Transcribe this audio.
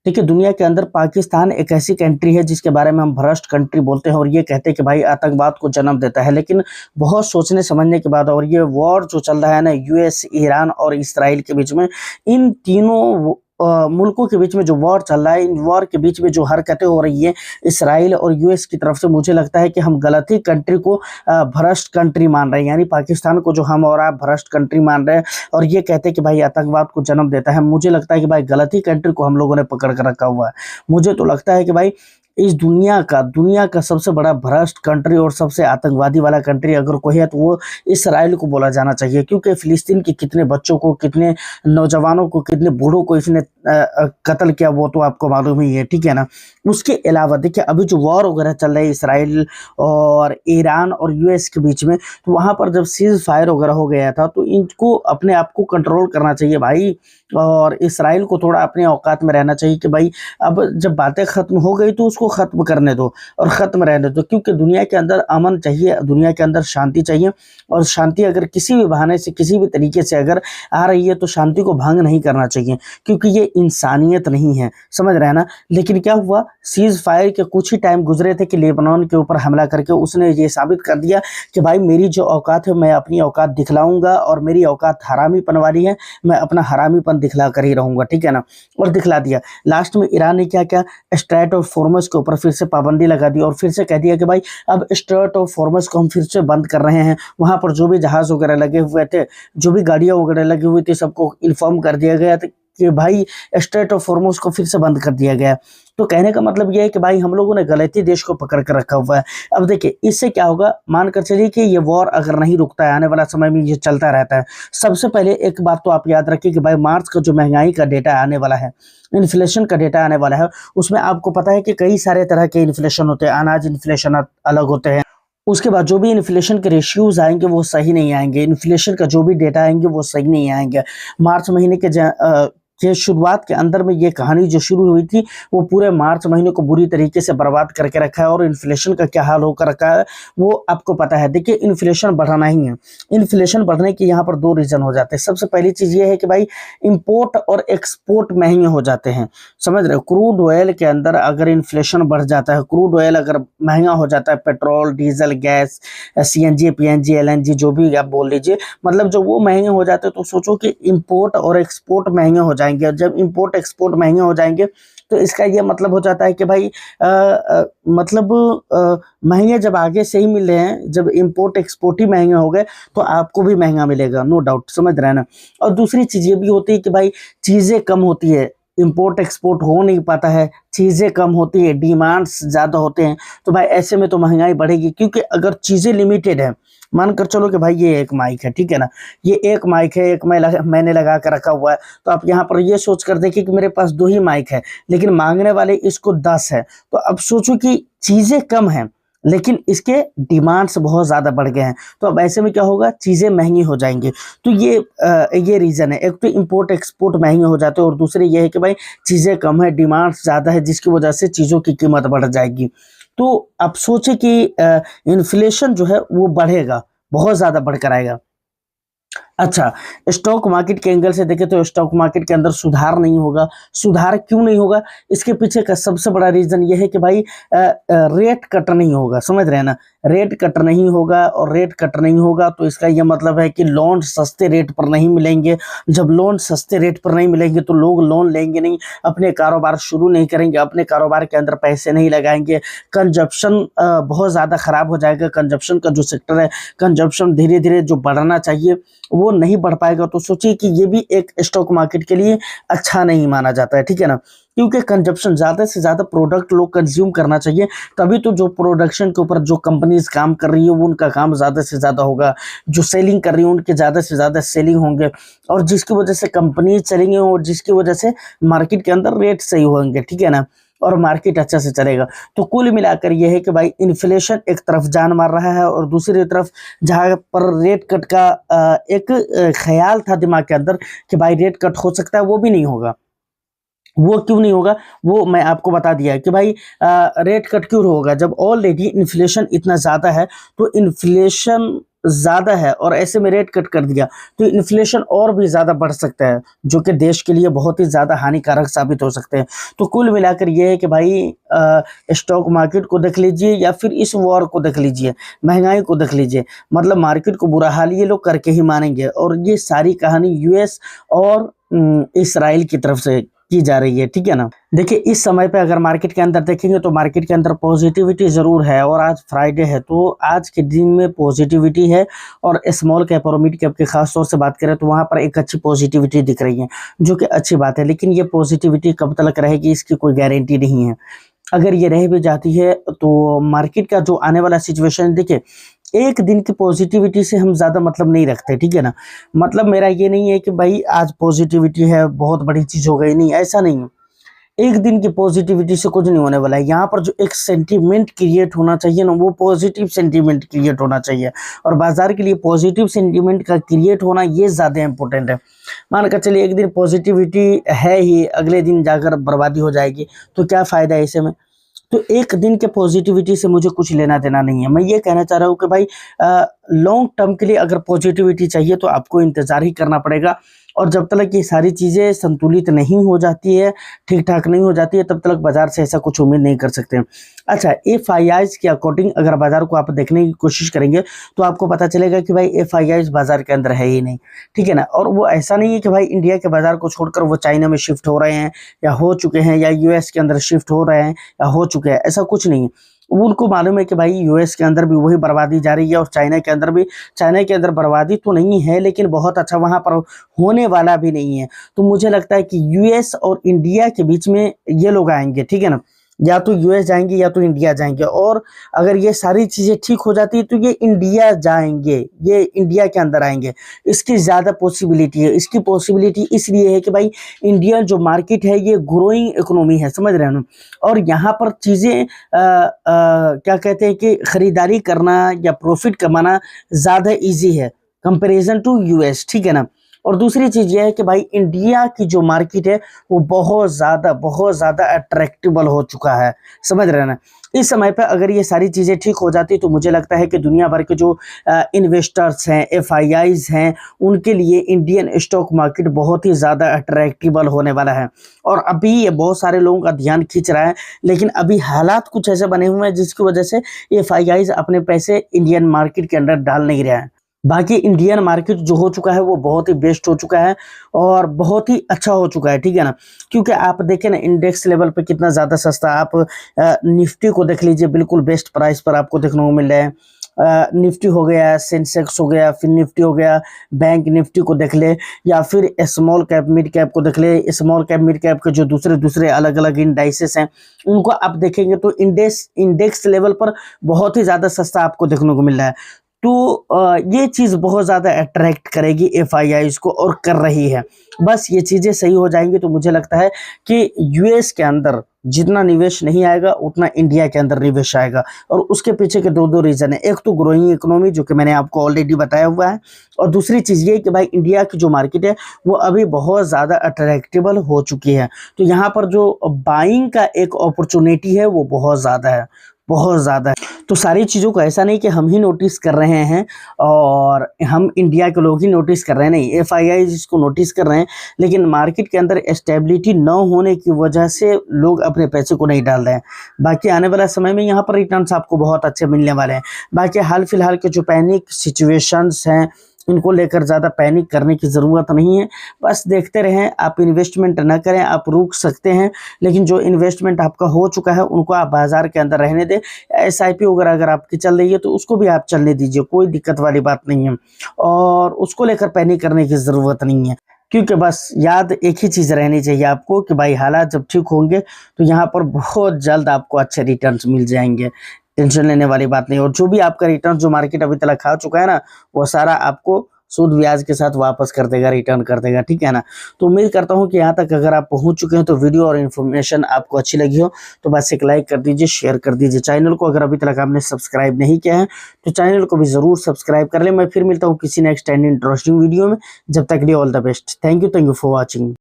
देखिए, दुनिया के अंदर पाकिस्तान एक ऐसी कंट्री है जिसके बारे में हम भ्रष्ट कंट्री बोलते हैं और ये कहते हैं कि भाई आतंकवाद को जन्म देता है। लेकिन बहुत सोचने समझने के बाद और ये वॉर जो चल रहा है ना यूएस, ईरान और इसराइल के बीच में, इन तीनों मुल्कों के बीच में जो वॉर चल रहा है, इन वॉर के बीच में जो हरकतें हो रही हैं इसराइल और यूएस की तरफ से, मुझे लगता है कि हम गलत ही कंट्री को भ्रष्ट कंट्री मान रहे हैं। यानी पाकिस्तान को जो हम और आप भ्रष्ट कंट्री मान रहे हैं और ये कहते हैं कि भाई आतंकवाद को जन्म देता है, मुझे लगता है कि भाई गलत ही कंट्री को हम लोगों ने पकड़ कर रखा हुआ है। मुझे तो लगता है कि भाई इस दुनिया का सबसे बड़ा भ्रष्ट कंट्री और सबसे आतंकवादी वाला कंट्री अगर कोई है तो वो इसराइल को बोला जाना चाहिए, क्योंकि फिलिस्तीन के कितने बच्चों को, कितने नौजवानों को, कितने बूढ़ों को इसने कत्ल किया वो तो आपको मालूम ही है, ठीक है ना। उसके अलावा देखिए, अभी जो वॉर वगैरह चल रहा है इसराइल और ईरान और यूएस के बीच में, तो वहाँ पर जब सीज फायर वगैरह हो गया था तो इनको अपने आप को कंट्रोल करना चाहिए भाई, और इसराइल को थोड़ा अपने औकात में रहना चाहिए कि भाई अब जब बातें खत्म हो गई तो उसको खत्म करने दो और खत्म रहने दो, क्योंकि दुनिया के अंदर अमन चाहिए, दुनिया के अंदर शांति चाहिए। और शांति अगर किसी भी बहाने से, किसी भी तरीके से अगर आ रही है तो शांति को भंग नहीं करना चाहिए, क्योंकि ये इंसानियत नहीं है, समझ रहे हैं ना। लेकिन क्या हुआ, सीज फायर के कुछ ही टाइम गुजरे थे कि लेबनान के ऊपर हमला करके उसने ये साबित कर दिया कि भाई मेरी जो औकात है मैं अपनी औकात दिखलाऊंगा, और मेरी औकात हरामीपन वाली है, मैं अपना हरामीपन दिखला कर ही रहूंगा, ठीक है ना। और दिखला दिया। लास्ट में ईरान ने क्या किया, स्ट्रेट ऑफ फॉर्मस के ऊपर फिर से पाबंदी लगा दी और फिर से कह दिया कि भाई अब स्ट्रेट ऑफ फॉर्मस को हम फिर से बंद कर रहे हैं। वहां पर जो भी जहाज वगैरह लगे हुए थे, जो भी गाड़ियां वगैरह लगी हुई थी, सबको इन्फॉर्म कर दिया गया था कि भाई स्ट्रेट ऑफ फॉर्मस को फिर से बंद कर दिया गया। तो कहने का मतलब यह है कि भाई हम लोगों ने गलत ही देश को पकड़ कर रखा हुआ है। अब देखिए इससे क्या होगा, मानकर चलिए कि ये वॉर अगर नहीं रुकता है, आने वाला समय में ये चलता रहता है। सबसे पहले एक बात तो आप याद रखिए कि भाई मार्च का जो महंगाई का डेटा आने वाला है, इन्फ्लेशन का डेटा आने वाला है, उसमें आपको पता है कि कई सारे तरह के इन्फ्लेशन होते हैं। अनाज इन्फ्लेशन अलग होते हैं, उसके बाद जो भी इन्फ्लेशन के रेशियोज आएंगे वो सही नहीं आएंगे, इन्फ्लेशन का जो भी डेटा आएंगे वो सही नहीं आएंगे। मार्च महीने के शुरुआत के अंदर में ये कहानी जो शुरू हुई थी वो पूरे मार्च महीने को बुरी तरीके से बर्बाद करके रखा है। और इन्फ्लेशन का क्या हाल होकर रखा है वो आपको पता है। देखिए इन्फ्लेशन बढ़ाना ही है, इन्फ्लेशन बढ़ने के यहाँ पर दो रीजन हो जाते हैं। सबसे पहली चीज ये है कि भाई इंपोर्ट और एक्सपोर्ट महंगे हो जाते हैं, समझ रहे हो। क्रूड ऑयल के अंदर अगर इन्फ्लेशन बढ़ जाता है, क्रूड ऑयल अगर महंगा हो जाता है, petrol, diesel, gas, CNG, PNG, LNG जो भी आप बोल लीजिए, मतलब जब वो महंगे हो जाते हैं तो सोचो कि इंपोर्ट और एक्सपोर्ट महंगे हो जाएंगे। जब इंपोर्ट एक्सपोर्ट महंगे हो जाएंगे तो इसका ये मतलब हो जाता है कि भाई महंगे जब आगे से ही मिल रहे हैं, जब इंपोर्ट एक्सपोर्ट ही महंगे हो गए तो आपको भी महंगा मिलेगा, नो डाउट, समझ रहे हैं ना। और दूसरी चीज ये भी होती है कि भाई चीजें कम होती है, इंपोर्ट एक्सपोर्ट हो नहीं पाता है, चीज़ें कम होती है, डिमांड्स ज़्यादा होते हैं, तो भाई ऐसे में तो महंगाई बढ़ेगी। क्योंकि अगर चीज़ें लिमिटेड है, मानकर चलो कि भाई ये एक माइक है, ठीक है ना, ये एक माइक है, एक मैंने लगा कर रखा हुआ है, तो आप यहाँ पर ये सोच कर देखिए कि मेरे पास दो ही माइक है लेकिन मांगने वाले इसको 10 है। तो अब सोचो कि चीज़ें कम हैं लेकिन इसके डिमांड्स बहुत ज़्यादा बढ़ गए हैं, तो अब ऐसे में क्या होगा, चीज़ें महंगी हो जाएंगी। तो ये रीज़न है। एक तो इंपोर्ट एक्सपोर्ट महंगे हो जाते हैं और दूसरे ये है कि भाई चीज़ें कम है, डिमांड्स ज़्यादा है, जिसकी वजह से चीज़ों की कीमत बढ़ जाएगी। तो आप सोचे कि इन्फ्लेशन जो है वो बढ़ेगा, बहुत ज़्यादा बढ़कर आएगा। अच्छा, स्टॉक मार्केट के एंगल से देखें तो स्टॉक मार्केट के अंदर सुधार नहीं होगा। सुधार क्यों नहीं होगा, इसके पीछे का सबसे बड़ा रीजन ये है कि भाई रेट कट नहीं होगा, समझ रहे हैं ना। रेट कट नहीं होगा, और रेट कट नहीं होगा तो इसका ये मतलब है कि लोन सस्ते रेट पर नहीं मिलेंगे। जब लोन सस्ते रेट पर नहीं मिलेंगे तो लोग लोन लेंगे नहीं, अपने कारोबार शुरू नहीं करेंगे, अपने कारोबार के अंदर पैसे नहीं लगाएंगे। कंजप्शन बहुत ज़्यादा खराब हो जाएगा। कंजप्शन का जो सेक्टर है, कंजप्शन धीरे धीरे जो बढ़ना चाहिए वो नहीं बढ़ पाएगा। तो सोचिए कि ये भी एक स्टॉक मार्केट के लिए अच्छा नहीं माना जाता है, ठीक है ना। क्योंकि कंजप्शन, ज़्यादा से ज़्यादा प्रोडक्ट लोग कंज्यूम करना चाहिए, तभी तो जो प्रोडक्शन के ऊपर जो कंपनीज काम कर रही है वो उनका काम ज़्यादा से ज़्यादा होगा, जो सेलिंग कर रही है उनके ज़्यादा से ज़्यादा सेलिंग होंगे, और जिसकी वजह से कंपनीज चलेंगे और जिसकी वजह से मार्केट के अंदर रेट सही होंगे, ठीक है ना, और मार्केट अच्छा से चलेगा। तो कुल मिलाकर यह है कि भाई इन्फ्लेशन एक तरफ जान मार रहा है और दूसरी तरफ जहाँ पर रेट कट का एक ख्याल था दिमाग के अंदर कि भाई रेट कट हो सकता है, वो भी नहीं होगा। वो क्यों नहीं होगा, वो मैं आपको बता दिया कि भाई रेट कट क्यों होगा। जब ऑलरेडी इन्फ्लेशन इतना ज़्यादा है तो इन्फ्लेशन ज़्यादा है और ऐसे में रेट कट कर दिया तो इन्फ्लेशन और भी ज़्यादा बढ़ सकता है, जो कि देश के लिए बहुत ही ज़्यादा हानिकारक साबित हो सकते हैं। तो कुल मिलाकर ये है कि भाई स्टॉक मार्केट को देख लीजिए या फिर इस वॉर को देख लीजिए, महँगाई को देख लीजिए, मतलब मार्केट को बुरा हाल ये लोग करके ही मानेंगे और ये सारी कहानी यूएस और इस्राइल की तरफ से की जा रही है, ठीक है ना। देखिए इस समय पे अगर मार्केट के अंदर देखेंगे तो मार्केट के अंदर पॉजिटिविटी ज़रूर है और आज फ्राइडे है तो आज के दिन में पॉजिटिविटी है और स्मॉल कैप और मिड कैप के खास तौर से बात करें तो वहाँ पर एक अच्छी पॉजिटिविटी दिख रही है, जो कि अच्छी बात है। लेकिन ये पॉजिटिविटी कब तक रहेगी इसकी कोई गारंटी नहीं है। अगर ये रह भी जाती है तो मार्केट का जो आने वाला सिचुएशन देखिए, एक दिन की पॉजिटिविटी से हम ज़्यादा मतलब नहीं रखते, ठीक है ना। मतलब मेरा ये नहीं है कि भाई आज पॉजिटिविटी है बहुत बड़ी चीज़ हो गई, नहीं ऐसा नहीं है। एक दिन की पॉजिटिविटी से कुछ नहीं होने वाला है। यहाँ पर जो एक सेंटीमेंट क्रिएट होना चाहिए ना, वो पॉजिटिव सेंटीमेंट क्रिएट होना चाहिए और बाजार के लिए पॉजिटिव सेंटीमेंट का क्रिएट होना ये ज़्यादा इंपॉर्टेंट है। मान कर चलिए एक दिन पॉजिटिविटी है ही, अगले दिन जाकर बर्बादी हो जाएगी तो क्या फ़ायदा है ऐसे में। तो एक दिन के पॉजिटिविटी से मुझे कुछ लेना देना नहीं है। मैं ये कहना चाह रहा हूँ कि भाई लॉन्ग टर्म के लिए अगर पॉजिटिविटी चाहिए तो आपको इंतज़ार ही करना पड़ेगा और जब तक ये सारी चीज़ें संतुलित नहीं हो जाती है, ठीक ठाक नहीं हो जाती है, तब तक बाज़ार से ऐसा कुछ उम्मीद नहीं कर सकते। अच्छा, एफआईआईज़ के अकॉर्डिंग अगर बाज़ार को आप देखने की कोशिश करेंगे तो आपको पता चलेगा कि भाई एफआईआईज़ बाज़ार के अंदर है ही नहीं, ठीक है ना। और वो ऐसा नहीं है कि भाई इंडिया के बाज़ार को छोड़कर वो चाइना में शिफ्ट हो रहे हैं या हो चुके हैं या यूएस के अंदर शिफ्ट हो रहे हैं या हो चुके हैं, ऐसा कुछ नहीं है। उनको मालूम है कि भाई यूएस के अंदर भी वही बर्बादी जारी है और चाइना के अंदर भी, चाइना के अंदर बर्बादी तो नहीं है लेकिन बहुत अच्छा वहाँ पर होने वाला भी नहीं है। तो मुझे लगता है कि यूएस और इंडिया के बीच में ये लोग आएंगे, ठीक है ना। या तो यूएस जाएंगे या तो इंडिया जाएंगे और अगर ये सारी चीज़ें ठीक हो जाती है तो ये इंडिया जाएंगे, ये इंडिया के अंदर आएंगे। इसकी ज़्यादा पॉसिबिलिटी है। इसकी पॉसिबिलिटी इसलिए है कि भाई इंडिया जो मार्केट है ये ग्रोइंग इकोनॉमी है, समझ रहे हैं ना। और यहाँ पर चीज़ें क्या कहते हैं कि ख़रीदारी करना या प्रॉफिट कमाना ज़्यादा ईजी है कंपेरिजन टू यूएस, ठीक है ना। और दूसरी चीज़ ये है कि भाई इंडिया की जो मार्केट है वो बहुत ज़्यादा अट्रैक्टिबल हो चुका है, समझ रहे हैं ना। इस समय पे अगर ये सारी चीज़ें ठीक हो जाती तो मुझे लगता है कि दुनिया भर के जो इन्वेस्टर्स हैं, एफआईआईज़ हैं, उनके लिए इंडियन स्टॉक मार्केट बहुत ही ज़्यादा अट्रैक्टिबल होने वाला है। और अभी ये बहुत सारे लोगों का ध्यान खींच रहा है, लेकिन अभी हालात कुछ ऐसे बने हुए हैं जिसकी वजह से एफआईआईज़ अपने पैसे इंडियन मार्केट के अंदर डाल नहीं रहा है। बाकी इंडियन मार्केट जो हो चुका है वो बहुत ही बेस्ट हो चुका है और बहुत ही अच्छा हो चुका है, ठीक है ना। क्योंकि आप देखें ना इंडेक्स लेवल पे कितना ज़्यादा सस्ता, आप निफ्टी को देख लीजिए, बिल्कुल बेस्ट प्राइस पर आपको देखने को मिल रहा है। निफ्टी हो गया, सेंसेक्स हो गया, फिर निफ्टी हो गया, बैंक निफ्टी को देख ले या फिर स्मॉल कैप मिड कैप को देख ले। स्मॉल कैप मिड कैप के जो दूसरे अलग अलग इंडाइसेस हैं उनको आप देखेंगे तो इंडेक्स लेवल पर बहुत ही ज़्यादा सस्ता आपको देखने को मिल रहा है। तो ये चीज़ बहुत ज़्यादा अट्रैक्ट करेगी एफआईआईज़ को और कर रही है। बस ये चीज़ें सही हो जाएंगी तो मुझे लगता है कि यूएस के अंदर जितना निवेश नहीं आएगा उतना इंडिया के अंदर निवेश आएगा और उसके पीछे के दो रीज़न है। एक तो ग्रोइंग इकोनॉमी जो कि मैंने आपको ऑलरेडी बताया हुआ है और दूसरी चीज़ ये कि भाई इंडिया की जो मार्केट है वो अभी बहुत ज़्यादा अट्रैक्टिबल हो चुकी है। तो यहाँ पर जो बाइंग का एक अपॉर्चुनिटी है वो बहुत ज़्यादा है, बहुत ज़्यादा है। तो सारी चीज़ों को ऐसा नहीं कि हम ही नोटिस कर रहे हैं और हम इंडिया के लोग ही नोटिस कर रहे हैं, नहीं, एफआईआई इसको नोटिस कर रहे हैं, लेकिन मार्केट के अंदर स्टेबिलिटी न होने की वजह से लोग अपने पैसे को नहीं डाल रहे हैं। बाकी आने वाला समय में यहाँ पर रिटर्न्स आपको बहुत अच्छे मिलने वाले हैं। बाकी हाल फिलहाल के जो पैनिक सिचुएशंस हैं इनको लेकर ज़्यादा पैनिक करने की ज़रूरत नहीं है। बस देखते रहें, आप इन्वेस्टमेंट ना करें, आप रुक सकते हैं, लेकिन जो इन्वेस्टमेंट आपका हो चुका है उनको आप बाज़ार के अंदर रहने दें। एसआईपी वगैरह अगर आपकी चल रही है तो उसको भी आप चलने दीजिए, कोई दिक्कत वाली बात नहीं है और उसको लेकर पैनिक करने की ज़रूरत नहीं है। क्योंकि बस याद एक ही चीज़ रहनी चाहिए आपको कि भाई हालात जब ठीक होंगे तो यहाँ पर बहुत जल्द आपको अच्छे रिटर्न्स मिल जाएंगे, टेंशन लेने वाली बात नहीं। और जो भी आपका रिटर्न जो मार्केट अभी तक खा चुका है ना वो सारा आपको सूद ब्याज के साथ वापस कर देगा, रिटर्न कर देगा, ठीक है ना। तो उम्मीद करता हूँ कि यहाँ तक अगर आप पहुँच चुके हैं तो वीडियो और इन्फॉर्मेशन आपको अच्छी लगी हो तो बस एक लाइक कर दीजिए, शेयर कर दीजिए। चैनल को अगर अभी तक आपने सब्सक्राइब नहीं किया है तो चैनल को भी ज़रूर सब्सक्राइब कर ले। मैं फिर मिलता हूँ किसी नेक्स्ट एंड इंटरेस्टिंग वीडियो में। जब तक लिए all the best. Thank you for watching.